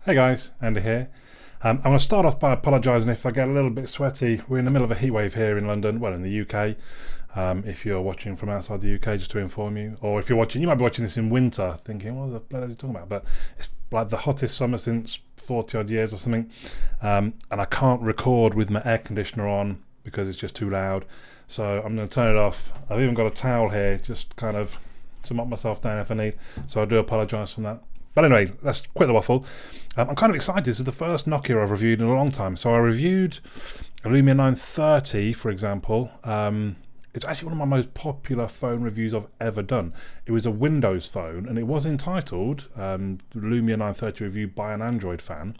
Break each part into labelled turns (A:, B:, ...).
A: Hey guys, Andy here. I'm going to start off by apologising if I get a little bit sweaty. We're in the middle of a heatwave here in London, well in the UK. If you're watching from outside the UK, just to inform you. Or if you're watching, you might be watching this in winter, thinking, what the bloody are you talking about? But it's like the hottest summer since 40 odd years or something. And I can't record with my air conditioner on because it's just too loud. So I'm going to turn it off. I've even got a towel here, just kind of to mop myself down if I need. So I do apologise for that. But anyway, let's quit the waffle. I'm kind of excited. This is the first Nokia I've reviewed in a long time. So I reviewed a Lumia 930, for example. It's actually one of my most popular phone reviews I've ever done. It was a Windows phone, and it was entitled Lumia 930 Review by an Android Fan.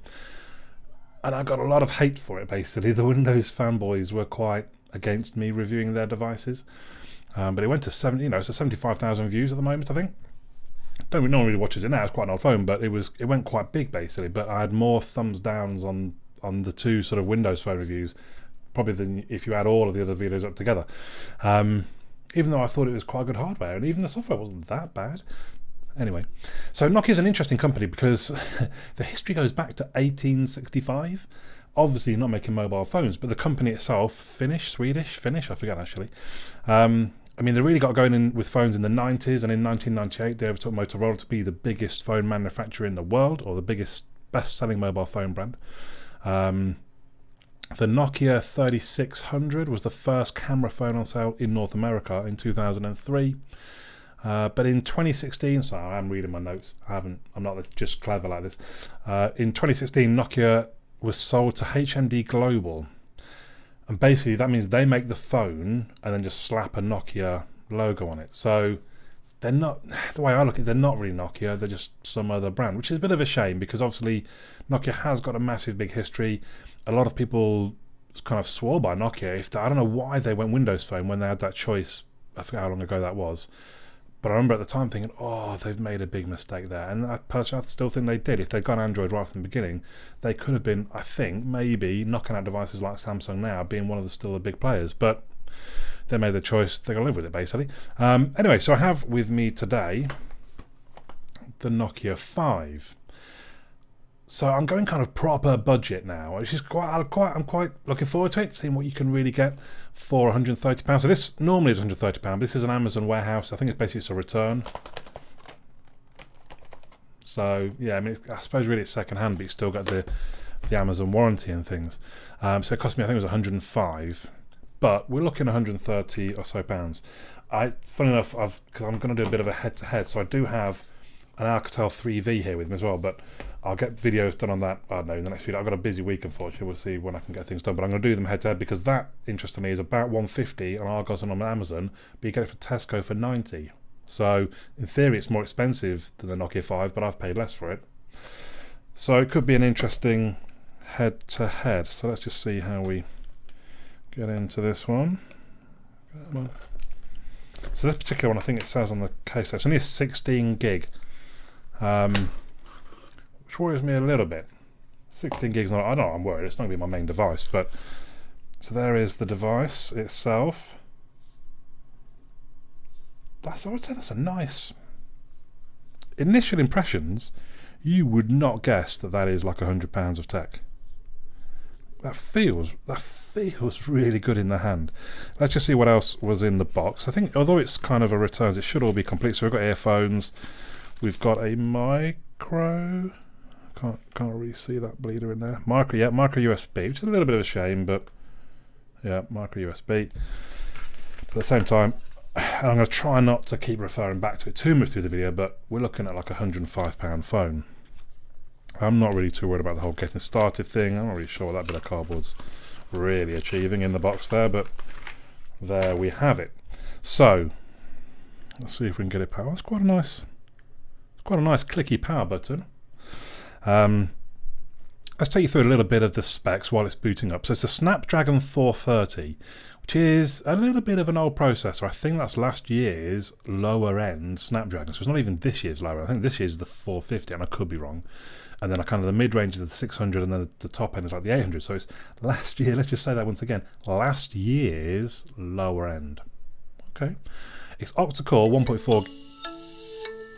A: And I got a lot of hate for it, basically. The Windows fanboys were quite against me reviewing their devices. But it went to 75,000 views at the moment, I think. No one really watches it now. It's quite an old phone, but it went quite big basically. But I had more thumbs downs on the two sort of Windows phone reviews, probably than if you add all of the other videos up together. Even though I thought it was quite good hardware, and even the software wasn't that bad. Anyway, so Nokia's an interesting company because the history goes back to 1865. Obviously not making mobile phones, but the company itself, Finnish, I forget actually. I mean, they really got going in with phones in the 90s, and in 1998 they overtook Motorola to be the biggest phone manufacturer in the world, or the best-selling mobile phone brand. The Nokia 3600 was the first camera phone on sale in North America in 2003. But in 2016, sorry, I'm reading my notes. I'm not just clever like this. In 2016, Nokia was sold to HMD Global. And basically that means they make the phone and then just slap a Nokia logo on it. So they're not, the way I look at it, they're not really Nokia, they're just some other brand, which is a bit of a shame because obviously Nokia has got a massive big history. A lot of people kind of swore by Nokia. I don't know why they went Windows Phone when they had that choice. I forget how long ago that was. But I remember at the time thinking, oh, they've made a big mistake there. And I personally still think they did. If they'd gone Android right from the beginning, they could have been, I think, maybe knocking out devices like Samsung now, being one of the big players. But they made the choice. They're going to live with it, basically. Anyway, so I have with me today the Nokia 5. So I'm going kind of proper budget now, which is I'm quite looking forward to it, seeing what you can really get for £130. So this normally is £130. This is an Amazon warehouse. I think it's basically a return. So yeah, I mean, I suppose really it's second hand, but you still got the Amazon warranty and things. So it cost me, I think it was 105, but we're looking 130 or so pounds. Funny enough, because I'm going to do a bit of a head-to-head, so I do have an Alcatel 3V here with me as well, but I'll get videos done on that, I don't know, in the next few days. I've got a busy week, unfortunately. We'll see when I can get things done, but I'm going to do them head-to-head because that, interestingly, is about 150 on Argos and on Amazon, but you get it for Tesco for 90. So, in theory, it's more expensive than the Nokia 5, but I've paid less for it. So, it could be an interesting head-to-head. So, let's just see how we get into this one. So, this particular one, I think it says on the case, it's only a 16 gig. Which worries me a little bit. 16 gigs, I don't know, I'm worried, it's not going to be my main device, but so there is the device itself. I would say that's a nice initial impressions. You would not guess that is like £100 of tech. That feels really good in the hand. Let's just see what else was in the box. I think although it's kind of a returns, it should all be complete. So we've got earphones. We've got a micro. Can't really see that bleeder in there. Micro USB, which is a little bit of a shame, but yeah, micro USB. But at the same time, I'm going to try not to keep referring back to it too much through the video, but we're looking at like £105 phone. I'm not really too worried about the whole getting started thing. I'm not really sure what that bit of cardboard's really achieving in the box there, but there we have it. So let's see if we can get it power. It's quite a nice clicky power button. Let's take you through a little bit of the specs while it's booting up. So it's a Snapdragon 430, which is a little bit of an old processor. I think that's last year's lower end Snapdragon. So it's not even this year's lower. I think this year's the 450, and I could be wrong. And then kind of the mid-range is the 600, and then the top end is like the 800. So it's last year, let's just say that once again, last year's lower end. Okay. It's octa-core, 1.4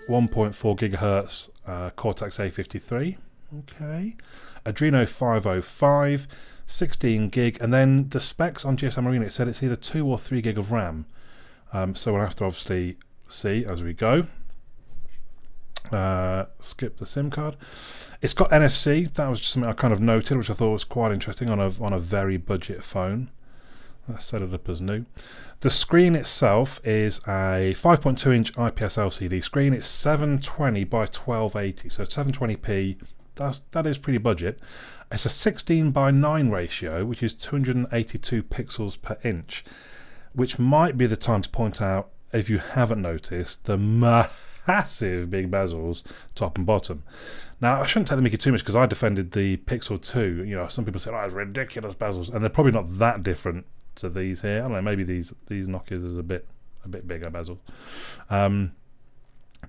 A: gigahertz Cortex A53. Okay. Adreno 505, 16 gig, and then the specs on GSM Arena, it said it's either 2 or 3 gig of RAM. So we'll have to obviously see as we go. Skip the SIM card. It's got NFC. That was just something I kind of noted, which I thought was quite interesting on a very budget phone. Let's set it up as new. The screen itself is a 5.2-inch IPS LCD screen. It's 720 by 1280, so 720p. That is pretty budget. It's a 16 by 9 ratio, which is 282 pixels per inch, which might be the time to point out, if you haven't noticed, the massive big bezels, top and bottom. Now, I shouldn't take the mickey too much because I defended the Pixel 2. You know, some people say, "Oh, it's ridiculous bezels," and they're probably not that different to these here. I don't know, maybe these Nokias is a bit bigger bezel.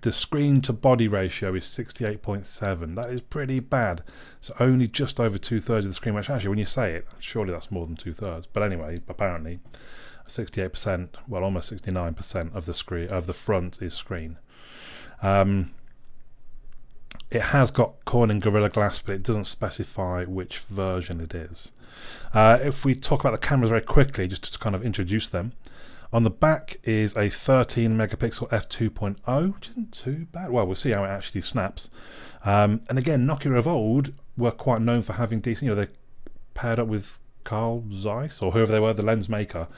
A: The screen to body ratio is 68.7. That is pretty bad. So only just over 2/3 of the screen, which actually, when you say it, surely that's more than 2/3. But anyway, apparently 68%, well, almost 69% of the screen, of the front, is screen. It has got Corning Gorilla Glass, but it doesn't specify which version it is. If we talk about the cameras very quickly, just to kind of introduce them, on the back is a 13 megapixel f2.0, which isn't too bad. Well, we'll see how it actually snaps. And again, Nokia of old were quite known for having decent, you know, they paired up with Carl Zeiss or whoever they were, the lens maker.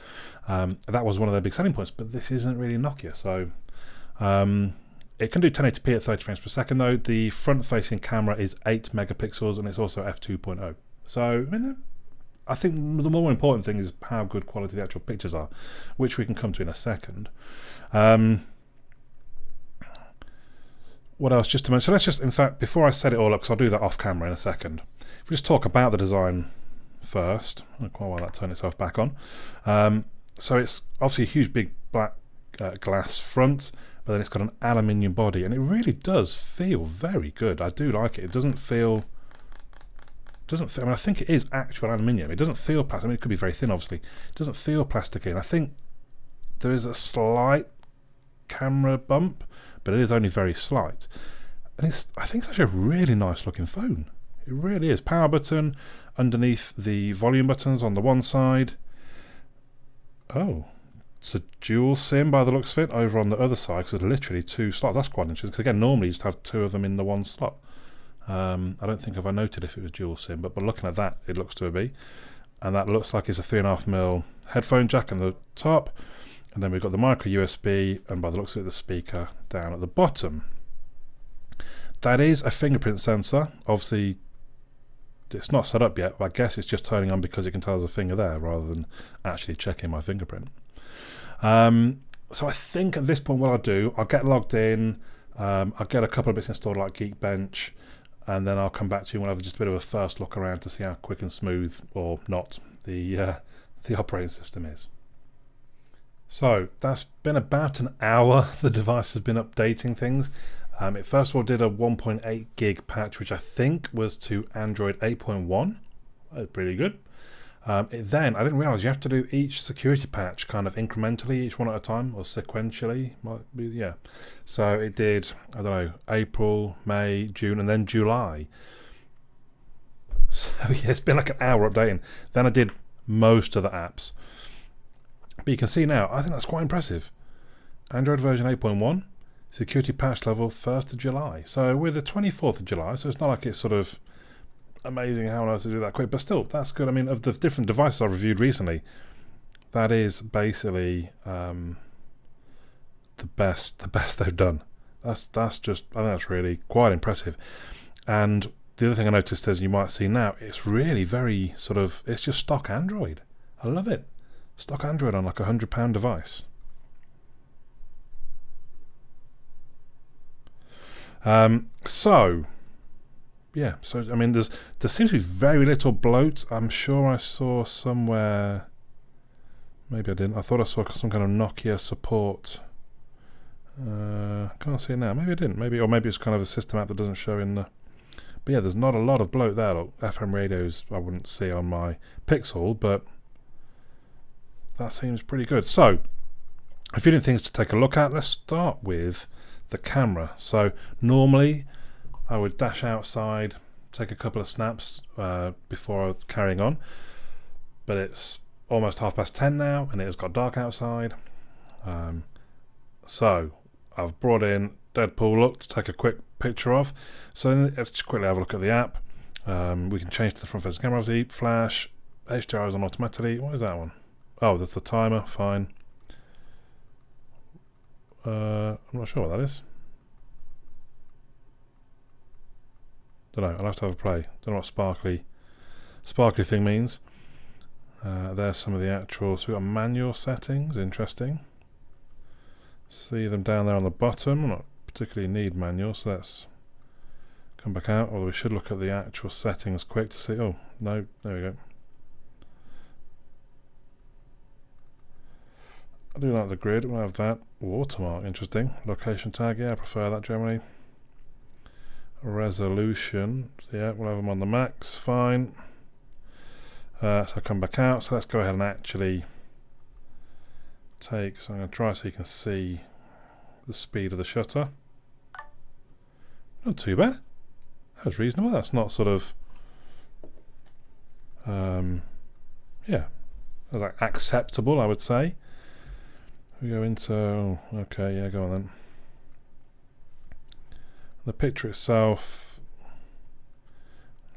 A: That was one of their big selling points, but this isn't really Nokia. So it can do 1080p at 30 frames per second though. The front-facing camera is 8 megapixels and it's also f2.0. So, I mean, I think the more important thing is how good quality the actual pictures are, which we can come to in a second. What else just to mention? So let's just, in fact, before I set it all up, because I'll do that off camera in a second, if we just talk about the design first, quite while that turned itself back on. So it's obviously a huge big black glass front, but then it's got an aluminium body, and it really does feel very good. I do like it. It doesn't feel, I mean, I think it is actual aluminium. It doesn't feel plastic. I mean, it could be very thin, obviously. It doesn't feel plasticky, and I think there is a slight camera bump, but it is only very slight. And I think it's actually a really nice looking phone. It really is. Power button underneath the volume buttons on the one side. Oh, it's a dual SIM by the looks of it over on the other side, because there's literally 2 slots. That's quite interesting, because again, normally you just have 2 of them in the one slot. I don't think I've noted if it was dual SIM, but looking at that, it looks to be. And that looks like it's a 3.5mm headphone jack on the top. And then we've got the micro USB, and by the looks of it, the speaker down at the bottom. That is a fingerprint sensor. Obviously, it's not set up yet, but I guess it's just turning on because it can tell there's a finger there rather than actually checking my fingerprint. So I think at this point what I'll do, I'll get logged in, I'll get a couple of bits installed like Geekbench, and then I'll come back to you and we'll have just a bit of a first look around to see how quick and smooth, or not, the operating system is. So that's been about an hour. The device has been updating things. It first of all did a 1.8 gig patch, which I think was to Android 8.1. That's pretty good. Then I didn't realize you have to do each security patch kind of incrementally, each one at a time, or sequentially, might be, yeah. So it did, I don't know, April, May, June, and then July. So yeah, it's been like an hour updating. Then I did most of the apps. But you can see now, I think that's quite impressive. Android version 8.1, security patch level 1st of July. So we're the 24th of July, so it's not like it's sort of amazing how on earth to do that quick, but still, that's good. I mean, of the different devices I've reviewed recently, that is basically the best they've done. That's just, I think that's really quite impressive. And the other thing I noticed, as you might see now, it's really very sort of, it's just stock Android. I love it. Stock Android on like £100 device. So yeah, so I mean, there seems to be very little bloat. I'm sure I saw somewhere, maybe I didn't, I thought I saw some kind of Nokia support. Can't see it now. Maybe I didn't. Maybe it's kind of a system app that doesn't show in the. But yeah, there's not a lot of bloat there. Look, FM radios I wouldn't see on my Pixel, but that seems pretty good. So, a few different things to take a look at. Let's start with the camera. So normally I would dash outside, take a couple of snaps before carrying on. But it's almost 10:30 now, and it has got dark outside. So I've brought in Deadpool look to take a quick picture of. So let's just quickly have a look at the app. We can change to the front facing camera, obviously, flash, HDR is on automatically. What is that one? Oh, that's the timer, fine. I'm not sure what that is. Don't know, I'll have to have a play. Don't know what sparkly thing means. There's some of the actual, so we've got manual settings, interesting. See them down there on the bottom. I don't particularly need manual, so let's come back out. Although we should look at the actual settings quick to see. Oh, no, there we go. I do like the grid, we'll have that. Watermark, interesting. Location tag, yeah, I prefer that generally. Resolution, yeah, we'll have them on the max, fine. So I come back out, so let's go ahead and actually take, so I'm going to try so you can see the speed of the shutter. Not too bad. That was reasonable, that's not sort of, yeah, that's like acceptable, I would say. We go into, oh, okay, yeah, go on then. The picture itself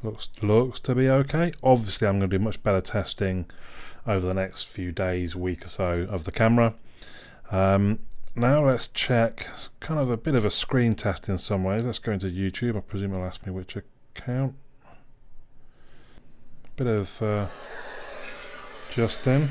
A: looks to be okay. Obviously, I'm going to do much better testing over the next few days, week or so of the camera. Now let's check kind of a bit of a screen test in some ways. Let's go into YouTube. I presume it'll ask me which account. Bit of Justin.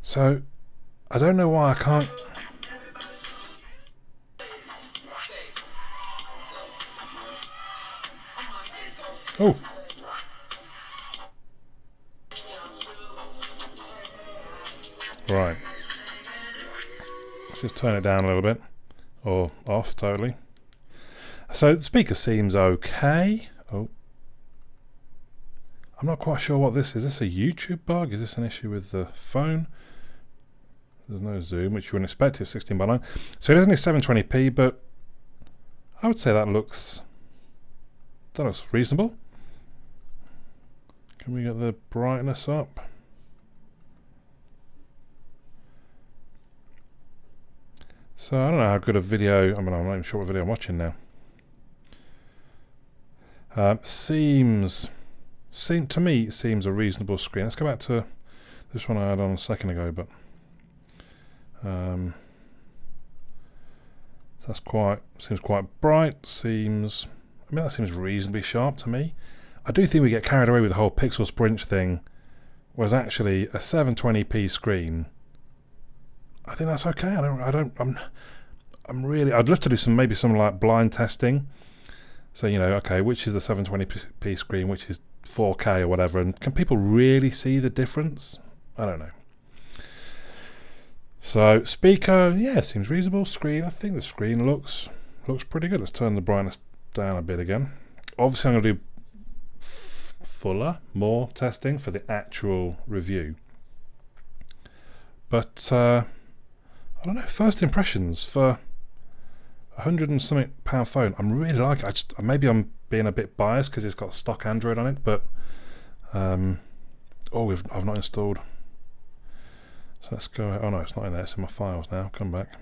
A: So, I don't know why I can't. Oh. Right. Let's just turn it down a little bit. Or off totally. So, the speaker seems okay. Oh. I'm not quite sure what this is. Is this a YouTube bug? Is this an issue with the phone? There's no zoom, which you wouldn't expect. It's 16:9. So it is only 720p, but I would say that looks reasonable. Can we get the brightness up? So I don't know how good a video. I mean, I'm not even sure what video I'm watching now. To me, it seems a reasonable screen. Let's go back to this one I had on a second ago, but that seems quite bright. That seems reasonably sharp to me. I do think we get carried away with the whole pixel sprint thing, whereas actually a 720p screen, I think that's okay. I'd love to do maybe some like blind testing. So, okay, which is the 720p screen, which is 4K or whatever, and can people really see the difference? I don't know. So, speaker, yeah, seems reasonable. Screen, I think the screen looks pretty good. Let's turn the brightness down a bit again. Obviously, I'm going to do more testing for the actual review. But, I don't know, first impressions for £100 and something phone. I'm really liking it. Maybe I'm being a bit biased because it's got stock Android on it, but I've not installed. So let's go. Oh no, it's not in there. It's in my files now. Come back.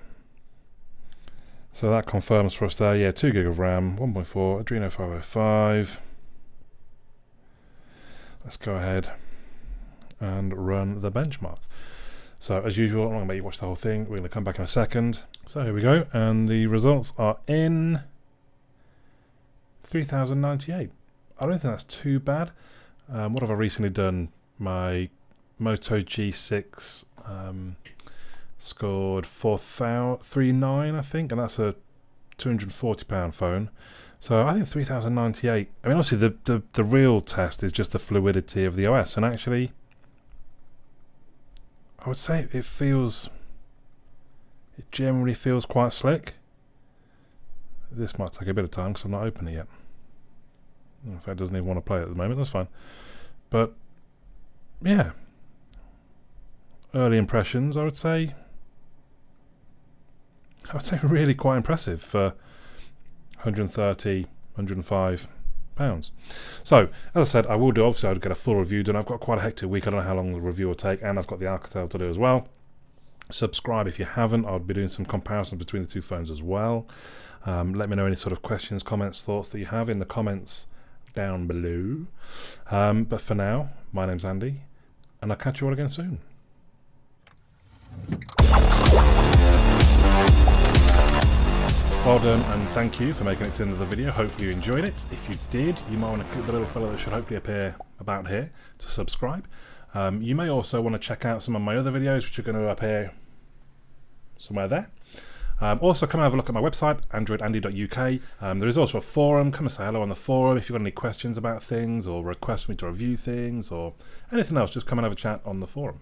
A: So that confirms for us there. Yeah, 2 gig of RAM, 1.4 Adreno 505. Let's go ahead and run the benchmark. So as usual, I'm not going to make you watch the whole thing. We're going to come back in a second. So here we go, and the results are in 3098. I don't think that's too bad. What have I recently done? My Moto G6 scored 4,339, I think, and that's a £240 phone. So I think 3098. I mean, obviously the real test is just the fluidity of the OS, and actually, I would say it generally feels quite slick. This might take a bit of time because I'm not open it yet. In fact, it doesn't even want to play it at the moment. That's fine. But yeah, early impressions, I would say really quite impressive for 130, 105 pounds. So as I said, I will do, obviously I'll get a full review done. I've got quite a hectic week. I don't know how long the review will take, and I've got the Alcatel to do as well. Subscribe if you haven't. I'll be doing some comparisons between the two phones as well. Let me know any sort of questions, comments, thoughts that you have in the comments down below. But for now, my name's Andy, and I'll catch you all again soon. Well done, and thank you for making it to the end of the video. Hopefully you enjoyed it. If you did, you might want to click the little fellow that should hopefully appear about here to subscribe. You may also want to check out some of my other videos, which are going to appear somewhere there. Also, come and have a look at my website, androidandy.uk. There is also a forum. Come and say hello on the forum. If you've got any questions about things, or request me to review things, or anything else, just come and have a chat on the forum.